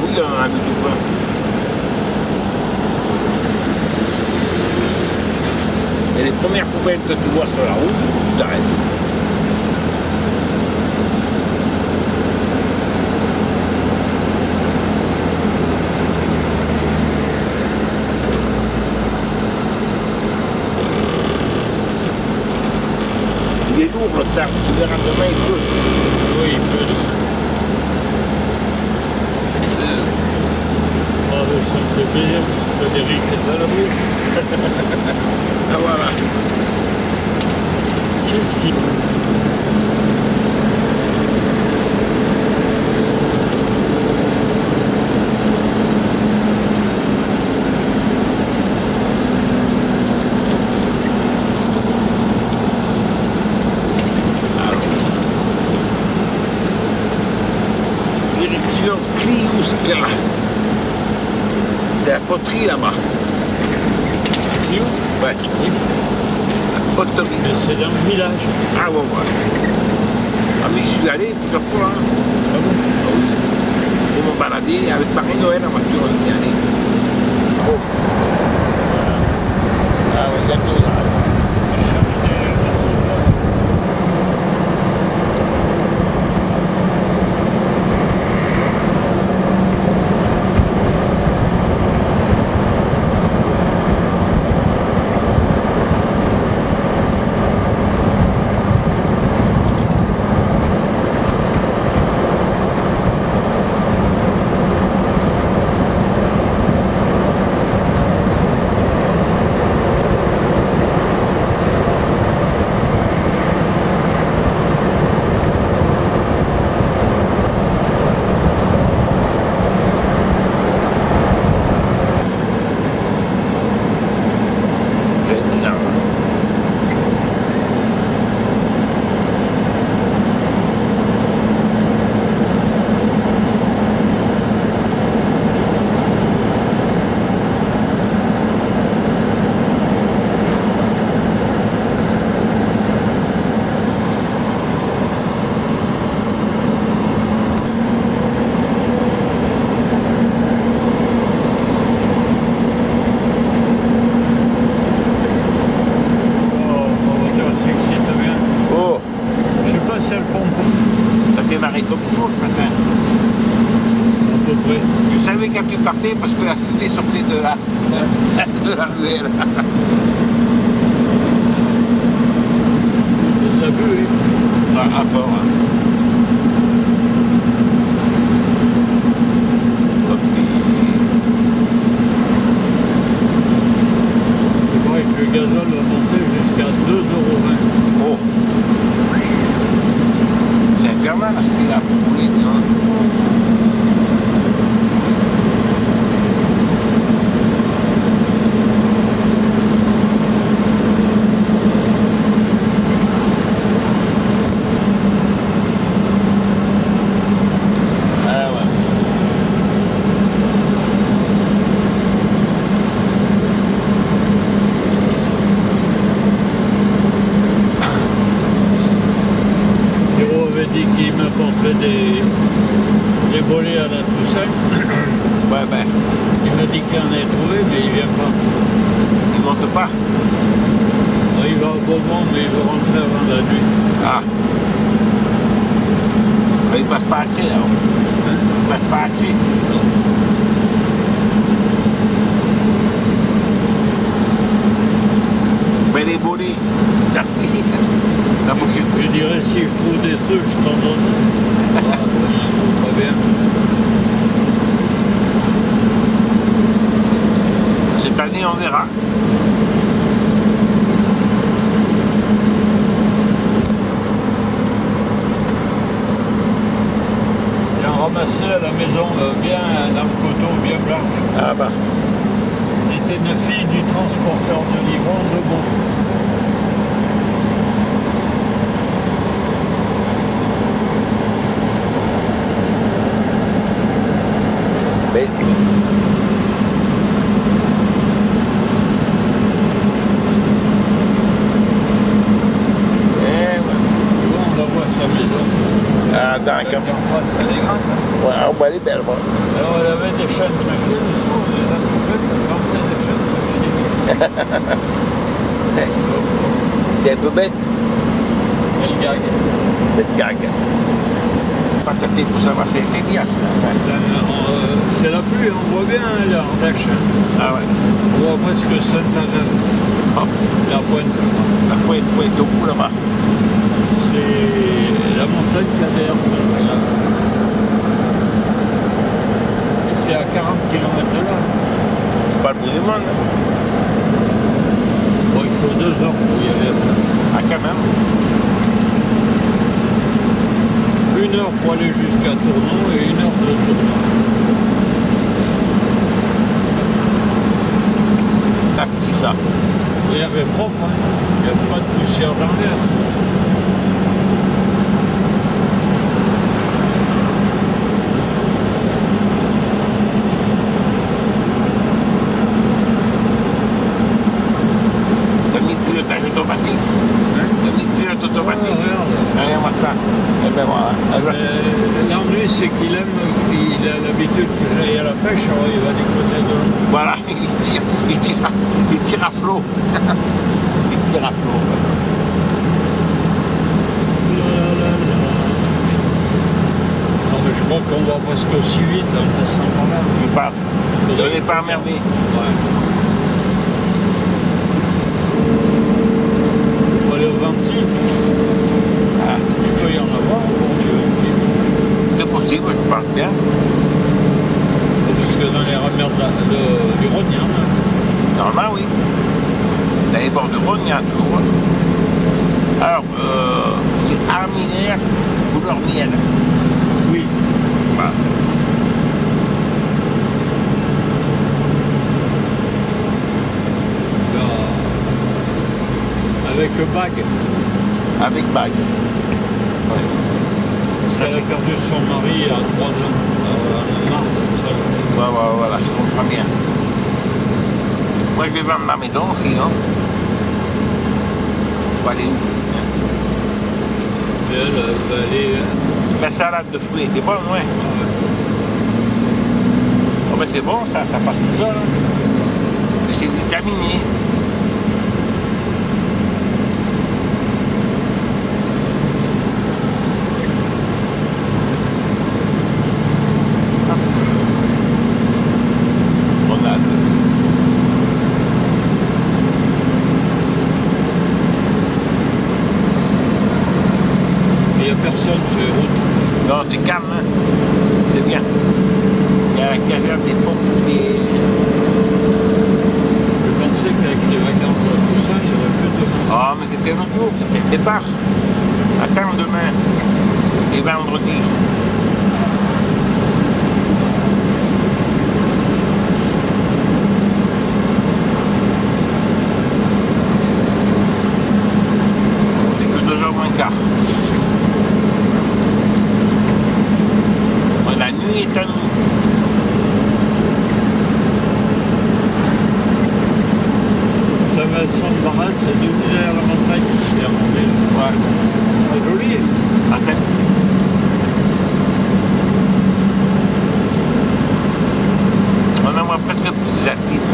oui, il y en a de tout plein. Et les premières poubelles que tu vois sur la route, tu t'arrêtes. Il est lourd le tard, tu verras demain il pleut. Oui, il pleut. Ça me fait plaisir parce que Frédéric est à la boue. Ah voilà. Qu'est-ce qu'il... Direction Kliouska. C'est la poterie là-bas. Clio? Ouais. Oui. La poterie. Mais c'est dans le village. Ah bon, ouais. Ah mais j'y suis allé plusieurs fois. Hein. Ah bon? Ah oui. Pour me balader avec Marie-Noël en voiture, on y est allé. Oh. Ah ouais, il y a tout là. Comme il faut ce matin. À peu près. Je savais quand tu partais parce que la cité sortait de la ruelle. On l'a vu, oui. À port. Hein. Il paraît que le gazole va monter jusqu'à 2,20 €. Oh. C'est infernal à ce prix-là pour rouler, non? Ah ouais. Dit qu'il m'apporterait des bolets à la Toussaint. Ouais, ben. Il m'a dit qu'il en avait trouvé, mais il vient pas. Il monte pas? Il va au Beaumont, mais il veut rentrer avant la nuit. Ah. Il passe pas à Cré, alors. Hein? Il passe pas à Cré. Mais les bolets, je dirais si je trouve des trucs, je t'en donne. Ah, pas bien. Cette année, on verra. J'en ramassais à la maison bien dans le coteau, bien blanche. Ah bah. C'était une fille du transporteur de livres de Beau. Mais... On la voit sa maison. Ah d'accord. En face, elle est grande. Ouais, elle est belle, moi. Alors elle des chênes truffiers, le soir, on les a coupés pour planter des chênes truffiers. C'est un peu bête, Elle gague. cette gague. Pas tâté pour savoir si c'était bien. C'est la pluie, on voit bien l'Ardèche. Ah ouais. On voit presque Saint-Agel, Oh, la pointe là-bas. la pointe au bout là-bas. C'est la montagne qui a derrière Saint-Agel. Et c'est à 40 km de là. Pas le bout du monde. Bon, il faut 2 heures pour y aller à ça. Ah, quand même. 1 heure pour aller jusqu'à Tournon et 1 heure de Tournon. T'as pris ça. Et elle est propre, hein. Il n'y a pas de poussière dans l'air. T'as mis le pilotage automatique. Hein? T'as mis le pilote automatique. Oh, regarde. Regarde-moi ça. Eh ben voilà. L'ennui, c'est qu'il aime, il a l'habitude que j'aille à la pêche, alors il va du côté de l'eau. Voilà, il tire à flot. Il tire à flot. Non, mais je crois qu'on va presque aussi vite en passant par là. Je passe. Je n'ai pas emmerdé. Ouais. On va aller au Venti. Ah, Il peut y en avoir au bord du Venti. c'est possible, je pense bien. Parce que dans les rameurs du Rhône, il y en a. Normalement, oui. Dans les bords de Rhône, il y a un tour. Alors, c'est arminaire, couleur miel. Oui. Voilà. Avec bague. Avec bague. Ouais. Parce qu'elle a perdu son mari à 3 ans. Elle en a marre de ça. Voilà, je comprends bien. Moi, je vais vendre ma maison aussi, non? Pour aller où? Et elle va aller. La salade de fruits était bonne, ouais. Oh, ben c'est bon, ça passe tout seul. Hein. C'est vitaminé. Personne sur les routes. Non, c'est calme, hein. C'est bien. Il y a la caserne des pompiers. Je pensais qu'avec les vacances de Toussaint, il y aurait plus de monde. Ah, mais c'était un autre jour, c'était le départ. Attends demain et vendredi. C'est que 2 heures moins quart. La nuit est à nous. Saint-Vincent-de-Barras, c'est de derrière la montagne. C'est à monter. Ouais. C'est joli. À 7. On en voit presque plus des Alpines.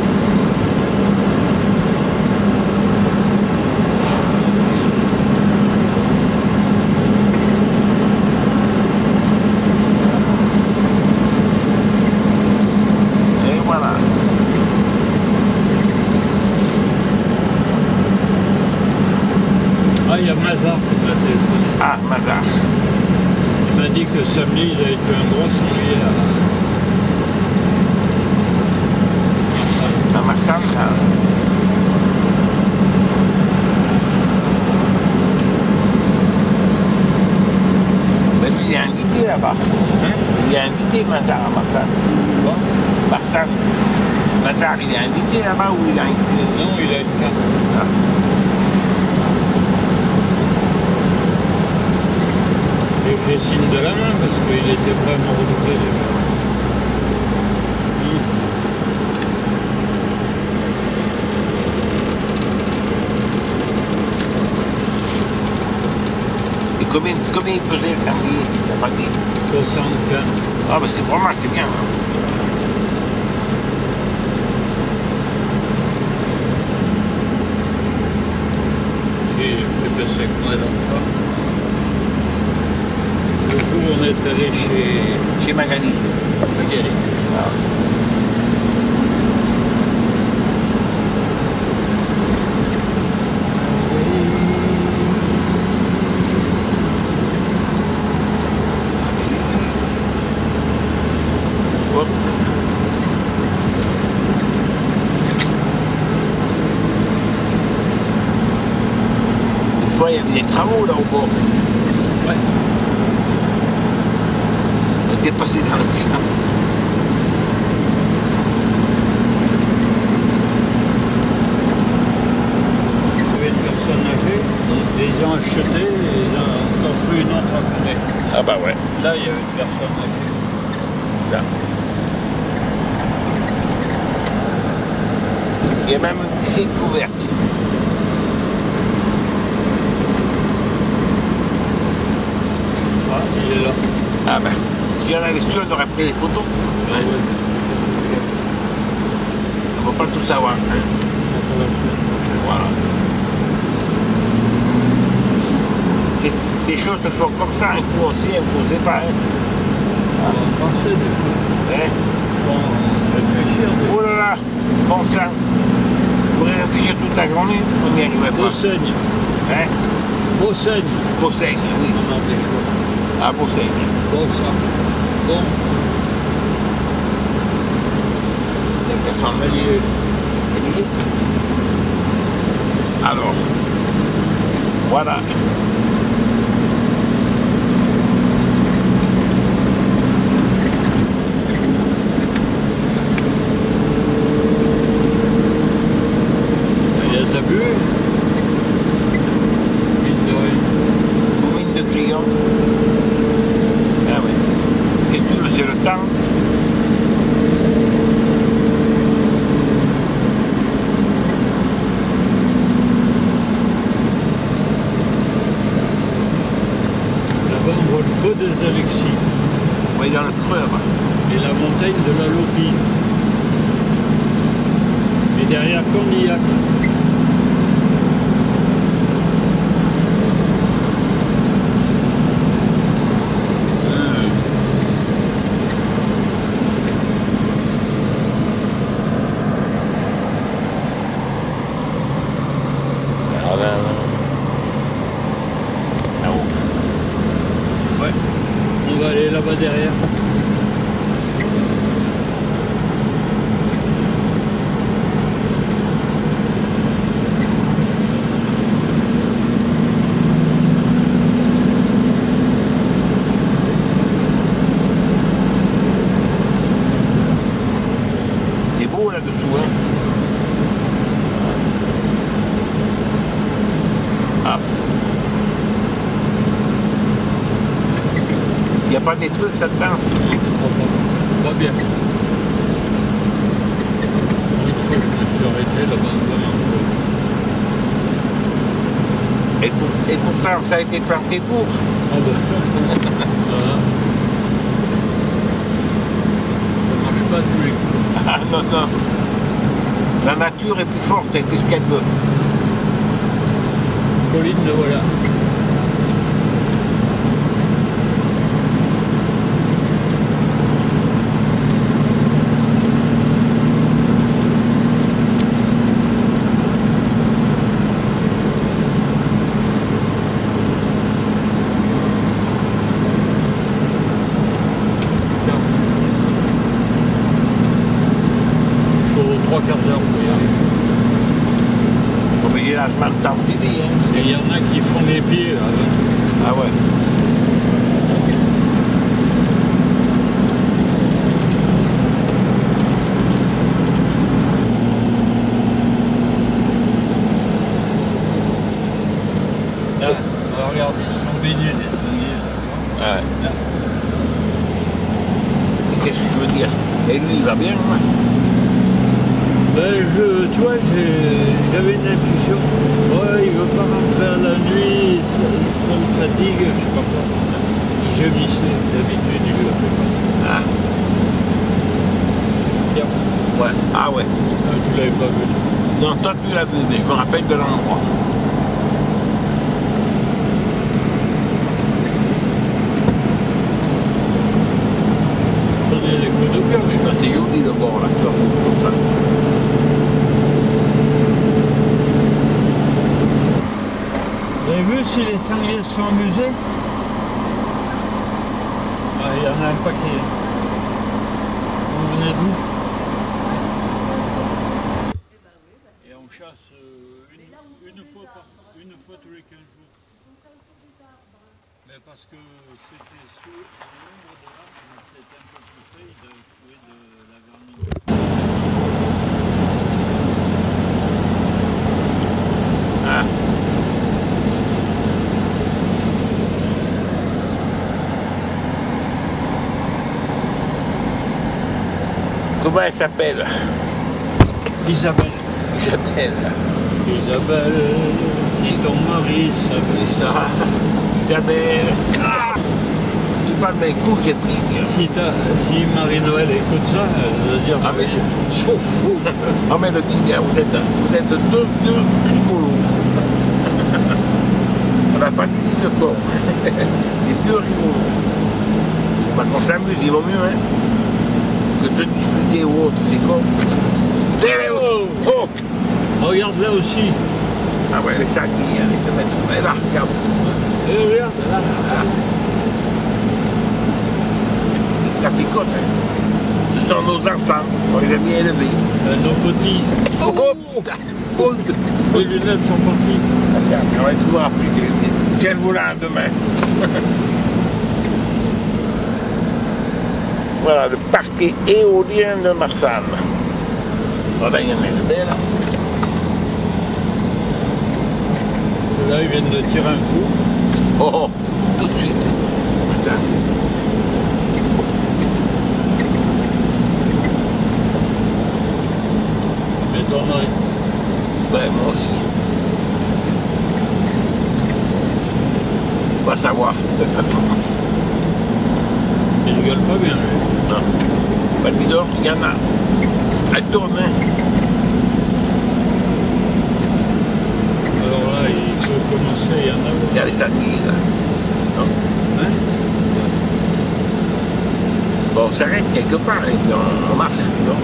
Et voilà. Ah, il y a Mazar qui m'a téléphoné. Ah, Mazar. Il m'a dit que samedi, il avait eu un gros sanglier À Marsanne, là. Ben, il est invité là-bas. Hein? Il est invité, Mazar, à Marsanne. Quoi? Marsanne. Mazar, il est invité là-bas ou il a invité? Non, il a une carte. Ah. Il fait signe de la main parce qu'il était vraiment redoublé déjà. Et combien il pesait le sanglier? Il n'a pas dit. 75. Ah, ben c'est vraiment, c'est bien. Hein. régalé. Hop. Des fois, il y avait des travaux là au bord. Ouais. On était passé dans le champ. Il y avait une personne âgée, et ils ont acheté et ils ont construit une autre après. Ah bah ouais. Là, il y avait une personne âgée. Là. Il y a même une piscine couverte. Ah, il est là. Ah ben, si on avait su, on aurait pris des photos. Ouais, ouais. On ne peut pas tout savoir. Hein. C'est pour la semaine prochaine. Voilà. Des choses se font comme ça, un coup aussi, un coup c'est pas. Hein. On va penser des choses. Hein? Faut réfléchir des Oh là là, bon sang. On pourrait réfléchir toute la journée, on n'y arriverait pas. Beausaigne. Hein? Beausaigne. Beausaigne, oui. On a des choix. Ah, Beausaigne. Bon ça. Bon. La personne Allié. Alors, voilà. Il y a de la buée. Mine de rien. Mine de crayon. Ah ouais. Qu'est-ce que tu veux, c'est le temps. Là-bas, on voit le creux des Alexis Oui, dans le creux là-bas. et la montagne de la Lopie. Et derrière Cornillac. Ah, là, là. Là-haut. Ouais. On va aller là-bas derrière. C'est beau là-dessous, hein. Ah. Il n'y a pas des trucs là-dedans. Je crois pas. Pas bien. Une fois, je me suis arrêté là-bas vraiment. Et pourtant, ça a été planté pour. Ah bah. Voilà. Ça marche pas tous les coups. Ah non, non. La nature est plus forte, c'est ce qu'elle veut. Colline, le voilà. Tiens. Il faut 3 quarts d'heure pour y arriver. Bon, mais j'ai la semaine temps d'aider, hein. Et il y en a qui font les pieds avant. Ah ouais. Là, regarde, ils sont baignés des sangliers. Ouais. Là. Qu'est-ce que je veux dire? Et lui, il va bien, hein? Ben, tu vois, j'avais une intuition. Ouais, il veut pas rentrer à la nuit, ça me fatigue, je sais pas quoi. Il gémissait, d'habitude, il le fait pas. Ah, Tiens, ouais. Ah ouais. tu l'avais pas vu. Non, toi tu l'as vu, mais je me rappelle de l'endroit. Prenez les coups d'eau. lis le bord là, tu vois, comme ça. Vous avez vu si les sangliers se sont amusés? Il y en a un paquet. Vous venez d'où? Et on chasse une fois tous les 15 jours. Mais parce que c'était sous l'ombre de l'arbre, c'était un peu plus frais, ils avaient trouvé de la vermine. Ah. Comment elle s'appelle? Isabelle. Isabelle, Si ton mari savait ça. Isabelle. Ah, tu parles d'un coup que j'ai pris. Si Marie-Noël écoute ça, elle va dire Ah, mais ils sont fous. Ah mais le Didier, vous êtes deux rigolos. On n'a pas dit de fort. Les deux rigolos. Bah, qu'on s'amuse, il vaut mieux, hein. Que de discuter ou autre, c'est con. Oh, Regarde là aussi. ah ouais, les sangliers, ils se mettent là, regarde. Et regarde là. Ils traficotent, hein. Ce sont nos enfants, on les a bien élevés. Nos petits. Oh, oh, Les lunettes sont parties. attends, on va les trouver plus tard. Tiens le volant demain. Voilà, le parquet éolien de Marsanne. Voilà, il y en a de belles. Là, ils viennent de tirer un coup. Oh, oh, tout de suite. Attends. M'étonnerait. Ouais, moi aussi. On va savoir. Il rigole pas bien, lui. Non. Bah, le bidon, il y en a. Elle tourne, hein. Alors là, il peut commencer à y en avoir. Il y a les sangliers, là. Non. Hein? Bon, on s'arrête quelque part et puis on marche, non?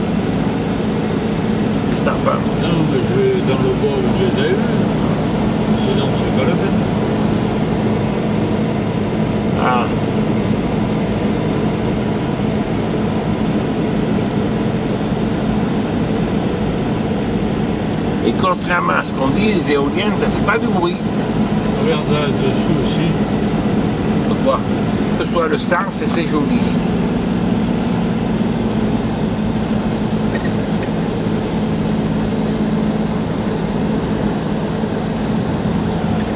Qu'est-ce que t'en penses? Non, mais je vais dans le bois où je les ai vus. Sinon, c'est pas la peine. Ah. Et contrairement à ce qu'on dit, les éoliennes, ça fait pas de bruit. Regarde là-dessous aussi. Pourquoi? Que ce soit le sens et c'est joli.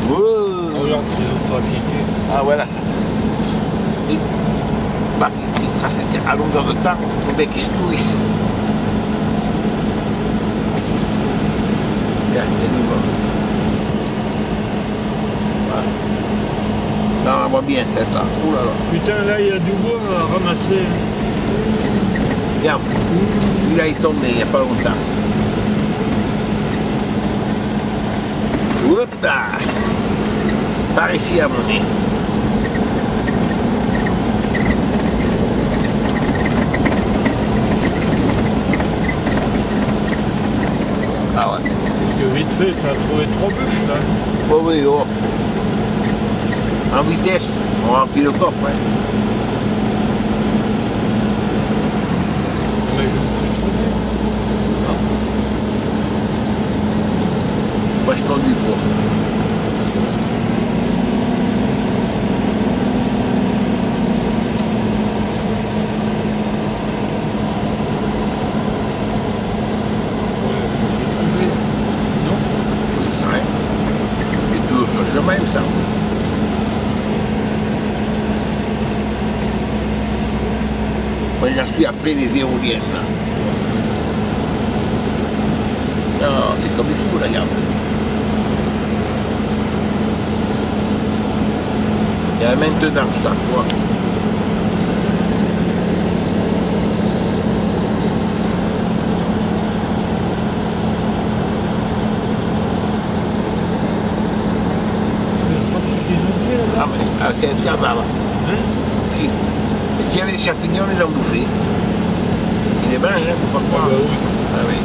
Wow. Regarde, c'est trafiqué. Ah voilà, ça. Et, bah, ils trafiquent à longueur de temps, il faut bien qu'ils se nourrissent. Bien, il y a du bon. Voilà. Là, on la voit bien celle-là. Ouh là là. Putain, là, il y a du bois à ramasser. Regarde, celui-là est tombé il n'y a pas longtemps. Hop là. Par ici à mon nez. Ah ouais. Parce que vite fait, t'as trouvé 3 bûches là. Oh oui, oh. En vitesse, on remplit le coffre. Hein. Mais je me suis trompé. Moi je conduis pour. Non? Ouais. Et tout sur le chemin, il me semble. Moi j'en suis après les éoliennes. Là. Non, c'est comme il faut, là, regarde. Il y a la maintenance, là, quoi. Le trafic qu'ils ont fait là-bas. Ah, mais c'est infernal. Hein? Et s'il y avait des champignons, ils les ont bouffés. Et les bain, hein, faut pas croire. bah oui. Ah oui.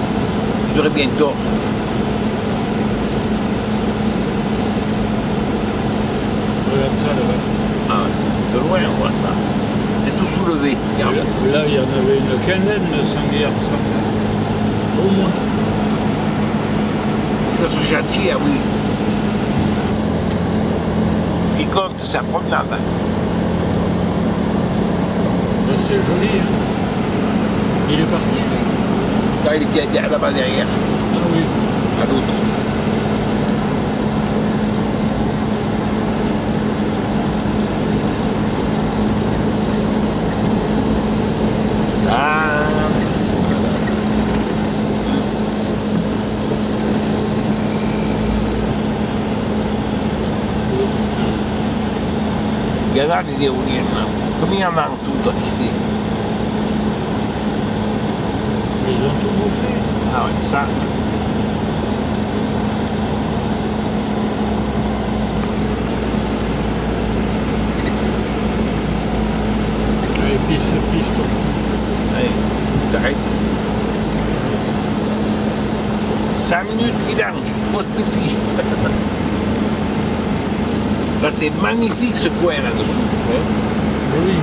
J'aurais bien tort. Regarde ça là-bas. Ah ouais. De loin, on voit ça. C'est tout soulevé. Regarde. Là, il y en avait une quinzaine de sangliers ensemble. Au moins. Ça se châtie, ah oui. Ce qui compte, c'est la promenade. Là, c'est joli, hein. Il est parti, lui. Là, il était là-bas derrière, Ah oui. à l'autre. Ah. Il y en a des éoliennes, là. Combien il y en a en tout, toi, qui sais? Ils ont tout bouffé. Ah ouais, ça. Et puis ce piston. Allez, t'arrêtes. 5 minutes, vidange, hospitie. Là, c'est magnifique ce coin là-dessous. Hein? Oui.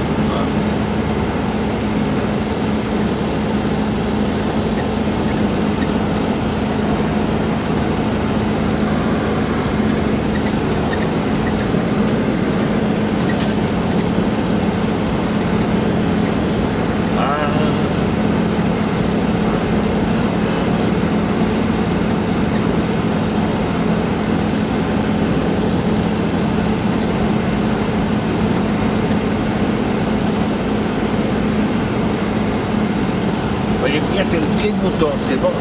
Moi, j'aime bien, c'est le pied de mouton, c'est bon.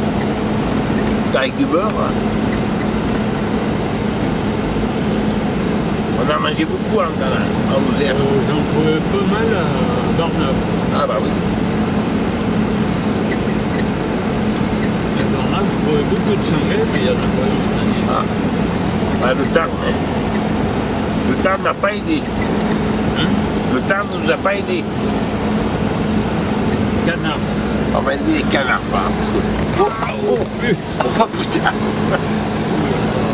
Avec du beurre. Hein. On a mangé beaucoup en Lozère. J'en trouvais pas mal à Barnave. Ah bah oui. À Barnave, je trouvais beaucoup de sangliers, mais il n'y en a pas eu cette année. Ah. Ah, le temps, hein. Le temps n'a pas aidé. Hein? Le temps ne nous a pas aidé. Canard. On va élever les canards, pas. Parce que... Oh, oh putain.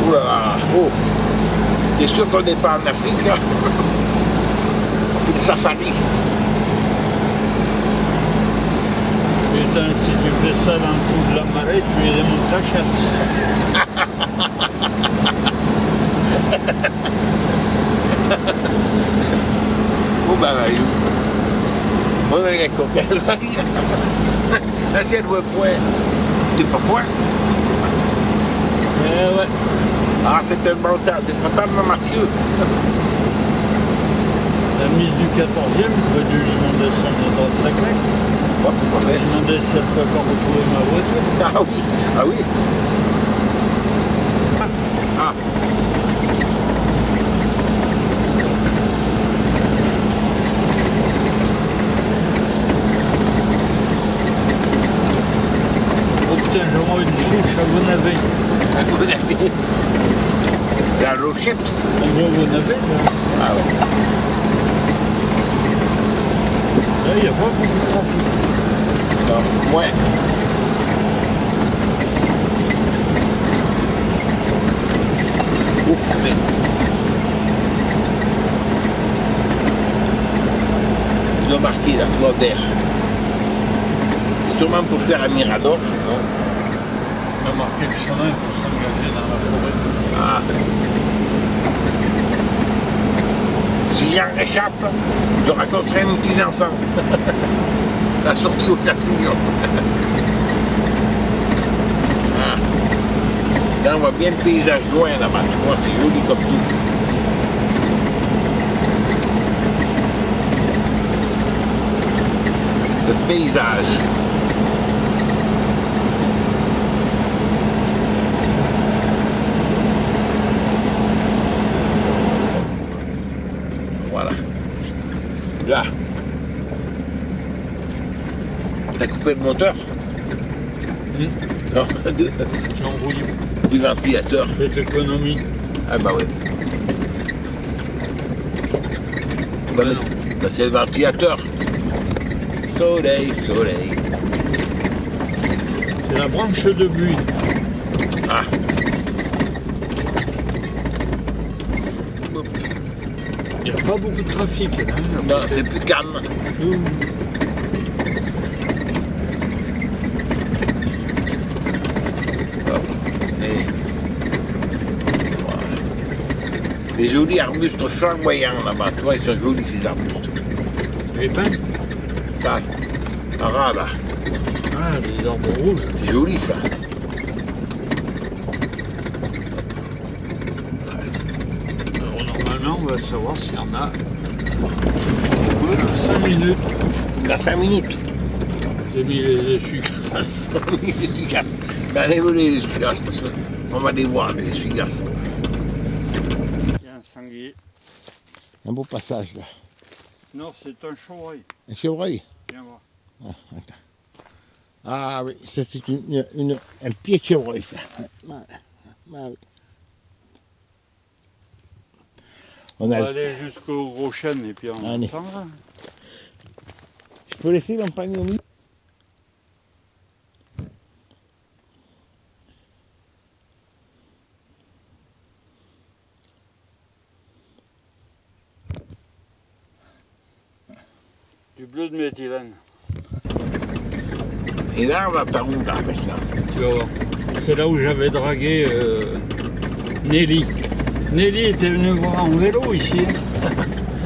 Oh là là. Oh. T'es sûr qu'on n'est pas en Afrique, là? On fait le safari. Putain, si tu fais ça dans le trou de la marée, tu les démontes ta chatte. Oh ben là, on a les coquins, là. Là, c'est le point. T'es pas point? Eh ouais. Ah, c'est tellement tard. Tu te rappelles, mon Mathieu? La mise du 14e, j'aurais dû lui demander son dans le sac. Ouais, pourquoi Je faire? lui demandais si elle peut pas retrouver ma voiture. Ah oui, ah oui. Ah. Oh putain, j'aurais une souche à Bonavé. Vous avez la Rochette. On va à Bonavé, là. Ah ouais. Là, il n'y a pas beaucoup de trafic. Non, ouais. Oh, mais... Ils ont marqué la Claudère. C'est sûrement pour faire un mirador, non? On a marqué le chemin pour s'engager dans la forêt. Ah. Si j'en échappe, je raconterai à mes petits-enfants. La sortie au champignon. Ah. Là, on voit bien le paysage loin là-bas. Je crois que c'est joli comme tout. Le paysage. Voilà. Là. T'as coupé le moteur? Non, J'ai enrouillé. du ventilateur. Faites l'économie. Ah bah oui. Bah, non. bah, c'est le ventilateur. Soleil, soleil. la branche de Buis. Ah. Il n'y a pas beaucoup de trafic là. Non, c'est plus calme. Et... voilà. Les jolis arbustes flamboyants là-bas, tu vois, ils sont jolis ces arbustes. Les pins? Là, là, là. Ah, des arbres rouges. C'est joli ça. Alors normalement, on va savoir s'il y en a 5 minutes. Dans 5 minutes. J'ai mis les essuie-glaces. Les essuie-glaces. Ben, enlève-les les essuie-glaces parce qu'on va les voir, les essuie-glaces. Il y a un sanglier. Un beau passage là. Non, c'est un chevreuil. Un chevreuil. Viens voir. Ah, attends. Ah oui, ça c'est un pied de chevreuil ça. On va aller jusqu'au gros chêne et puis on attendra. Je peux laisser mon panier au milieu? Du bleu de méthylène. Et là, on va par où là maintenant? Tu vas voir. C'est là où j'avais dragué Nelly. Nelly était venue voir en vélo ici.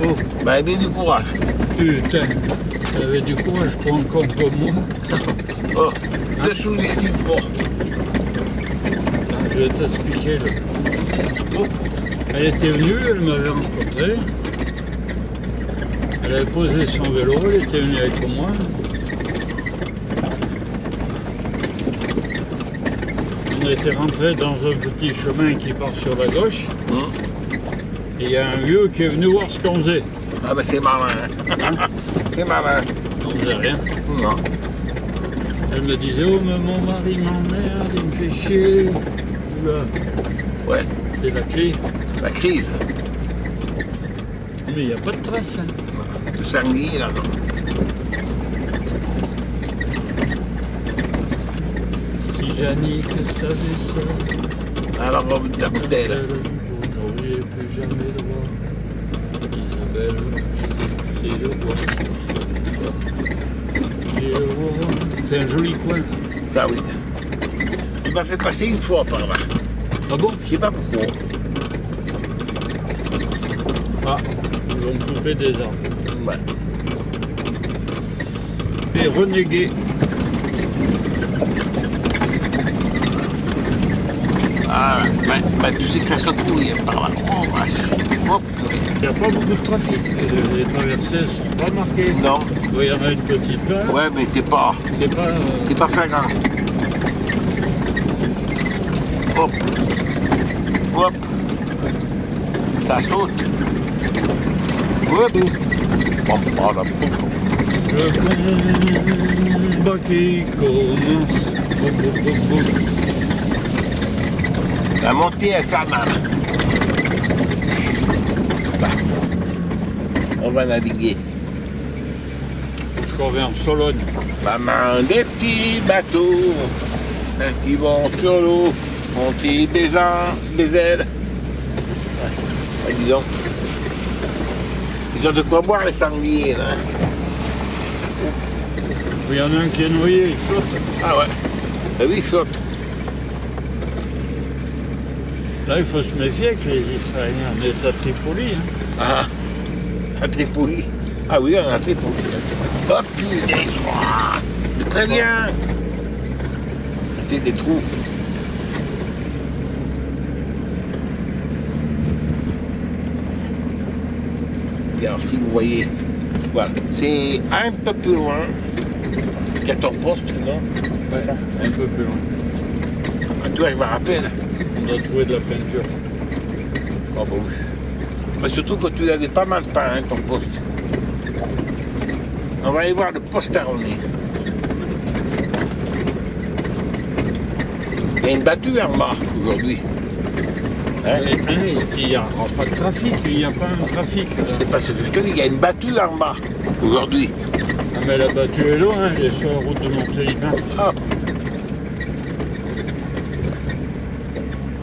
Oh. Ben, elle avait du courage. Putain, elle avait du courage pour un con comme moi. Oh, ne sous-estime pas. Je vais t'expliquer. Oh. Elle était venue, elle m'avait rencontré. Elle avait posé son vélo, elle était venue avec moi. On était rentré dans un petit chemin qui part sur la gauche. Et il y a un vieux qui est venu voir ce qu'on faisait. Ah ben c'est malin. Hein. C'est malin. On faisait rien. Non. Elle me disait, oh mais mon mari m'emmerde, il me fait chier. Ouais. C'est la clé. La crise. Mais il n'y a pas de trace. Hein. Le sanglier là, non. Si Jannick savait ça. À la robe de la bouteille. Vous n'auriez plus jamais le voir. Isabelle, c'est le bois. C'est un joli coin. Ça oui. Il m'a fait passer une fois par là. Ah bon? Je sais pas pourquoi. Ah, ils ont coupé des arbres. Ouais. Et renégué. Ah, ben, tu sais que ça se couille par là. Oh, vache. Hop. Il n'y a pas beaucoup de trafic. Les traversées ne sont pas marquées. Non. Il y en a une petite là. Ouais, mais c'est pas flagrant. Hop. Hop. Ça saute. Hop. Hop. Hop. Le combat qui commence. La montée infernale. Bah. On va naviguer. Jusqu'on revient en Sologne. Maman, des petits bateaux qui vont sur l'eau, ont-ils des ailes? Ouais, dis donc. Ils ont de quoi boire les sangliers là. Il y en a un qui est noyé, il flotte. Ah ouais. Ah oui, il flotte. Là, il faut se méfier avec les Israéliens. On est à Tripoli. Hein. Ah, à Tripoli. Ah oui, on est à Tripoli. Hop, putain. Très bien. C'était des trous. Et alors, si vous voyez, voilà, c'est un peu plus loin. Il y a ton poste, non? Ouais, ça. Un peu plus loin. Ah, tu vois, je me rappelle. On doit trouver de la peinture. Oh, bah oui. Mais surtout que tu avais pas mal de pain, hein, ton poste. On va aller voir le poste Aronné. Il y a une battue en bas aujourd'hui. Hein? Il n'y aura pas de trafic, il n'y a pas un trafic. C'est pas ce que je te dis, il y a une battue en bas aujourd'hui. Ah, mais la battue est loin, elle est sur la route de Montélimar. Hop.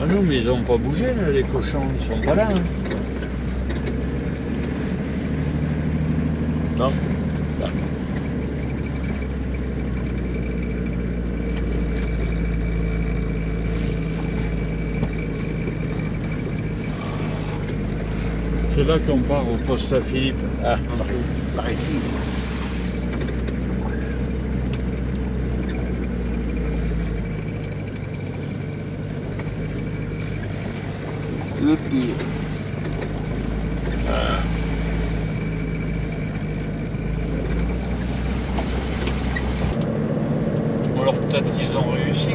Ah non, mais ils n'ont pas bougé, là, les cochons, ils sont pas là. Hein. Non. Là. C'est là qu'on part au poste à Philippe. Ah, par ici. Et puis... Ou alors peut-être qu'ils ont réussi.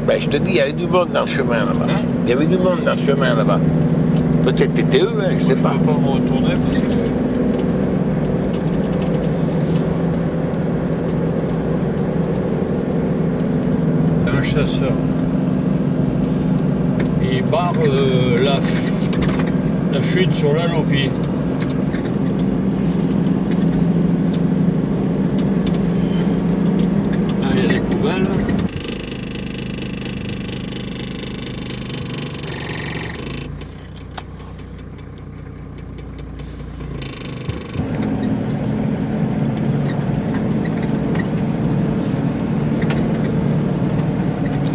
Ben, je te dis, il y avait du monde dans le chemin là-bas. Hein? Il y avait du monde dans le chemin là-bas. Peut-être c'était eux, hein, je sais pas. Je peux pas me retourner parce que... Un chasseur. Il barre la fuite sur la Lopie. Là, il y a des poubelles.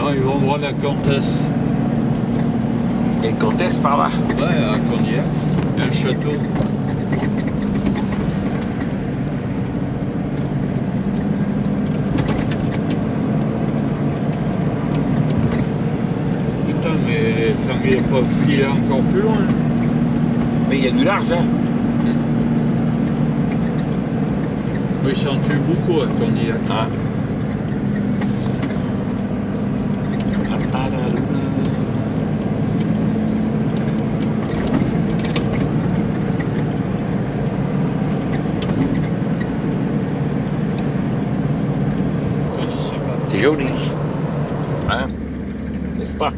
Ah, ils vont voir la comtesse. Et une comtesse par là. Ouais, à Condillac. Il y a un château. Putain, mais les sangliers peuvent filer encore plus loin. Mais il y a du large, hein. Ils s'en tuent beaucoup à Condillac. Ah. C'est joli. Hein? N'est-ce pas?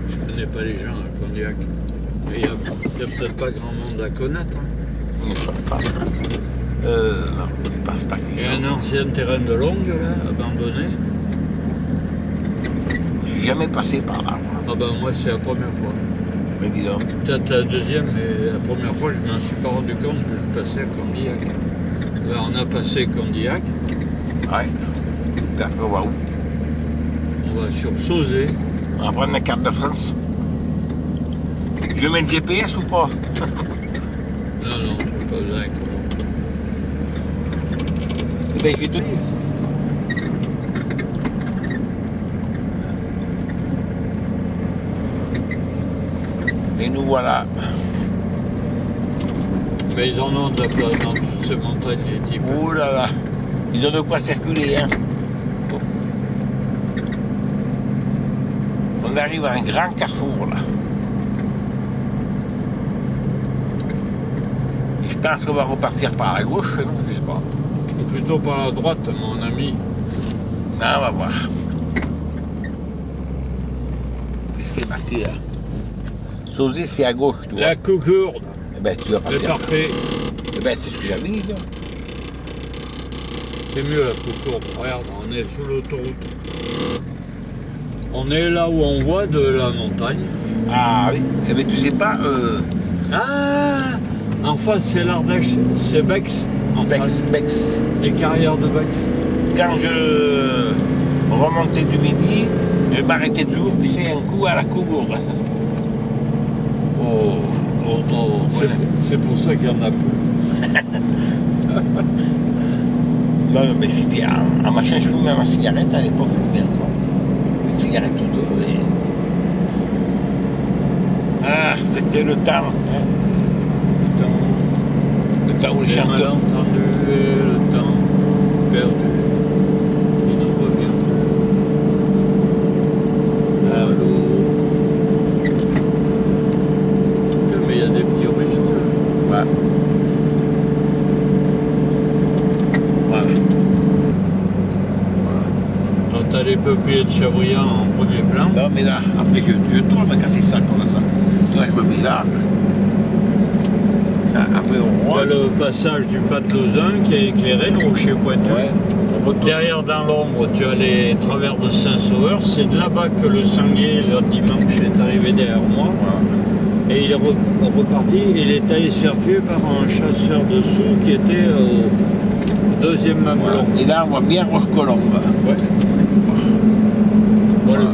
Je connais pas les gens à Condillac. Mais il n'y a peut-être pas grand monde à connaître. Hein. Je ne sais pas. Non, je ne pense pas. Il y a un ancien terrain de longue, là, abandonné. Je suis jamais passé par là, moi. Ah ben moi, c'est la première fois. Mais dis donc. Peut-être la deuxième, mais la première fois, je m'en suis pas rendu compte que je passais à Condillac. Là, on a passé Condillac, Ouais. Puis après, on va où? on va sur Sauzet. On va prendre la carte de France. Je mets le GPS ou pas? Non, non, c'est pas besoin. Ben, je vais te dire. Et nous voilà. Mais ils en ont de la place dans toutes ces montagnes, les types. Oh là là. Ils ont de quoi circuler, hein. Bon. On arrive à un grand carrefour, là. Et je pense qu'on va repartir par la gauche, non? Je sais pas. Ou plutôt par la droite, mon ami. Ah, on va voir. Qu'est-ce qui est marqué, là? Sauzet, c'est à gauche, tu vois. La Cougourde, Eh ben, tu vas c'est partir. parfait. Eh ben, c'est ce que j'avais dit, là. C'est mieux la Cougourde. Regarde, on est sur l'autoroute. On est là où on voit de la montagne. Ah oui. Eh ben, tu sais pas, Ah, en face, c'est l'Ardèche, c'est Bex. En face, Bex. les carrières de Bex. Quand je remontais du midi, je m'arrêtais toujours, puis c'est un coup à la Cougourde. Oh, oh, oh, voilà. C'est pour ça qu'il y en a peu. Non, mais c'était en machin, je fumais ma cigarette, à l'époque, je fumais encore. Une cigarette ou deux. Et... Ah, c'était le temps. Hein. Le temps où les J'ai chanteurs... mal entendu le temps perdu. Il nous revient. Allô. Putain, mais il y a des petits ruisseaux là. Ouais. Ouais. Alors t'as les peupliers de Chabriand en premier plan. Non, mais là, après, je tourne, mais casser ça, comme ça. Toi, je me mets là. Ça, après on Tu as voit. le passage du pas de Lausanne qui est éclairé, le rocher pointu. Ouais, on retourne. Derrière dans l'ombre, tu as les travers de Saint-Sauveur. C'est de là-bas que le sanglier, le dimanche, est arrivé derrière moi. Voilà. Et il est reparti. Il est allé se faire tuer par un chasseur de sous qui était au deuxième mamelon. Voilà. Et là, on voit bien Roche-Colombe. Ouais. Voilà.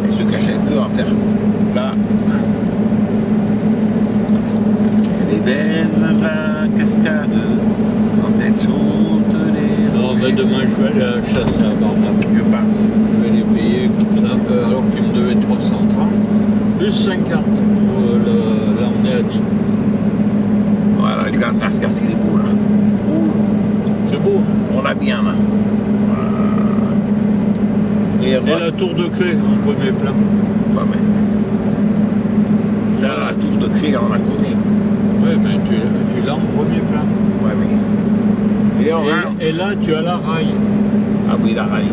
Il se cache un peu en faire. Là. Elle est belle la cascade quand elle saute les. Alors, ben, demain, je vais aller à la chasse à Barnabé. Je pense. Je vais les payer comme ça, alors qu'ils me devaient 330, plus 50 pour l'emmener à 10. Voilà, le grand Tascas, il est beau là. C'est beau. On l'a bien là. Voilà. Et la tour de Cré en premier plan. Ouais, mais... Ça, la tour de Cré, on la connaît. Oui, mais tu l'as en premier plan. Ouais, mais... Et, on va... Et là, tu as la raille. Ah oui, la raille.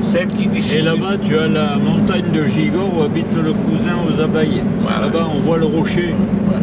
Celle qui distribue. Et là-bas, tu as la montagne de Gigord où habite le cousin aux abeilles. Voilà. Là-bas, on voit le rocher. Ouais.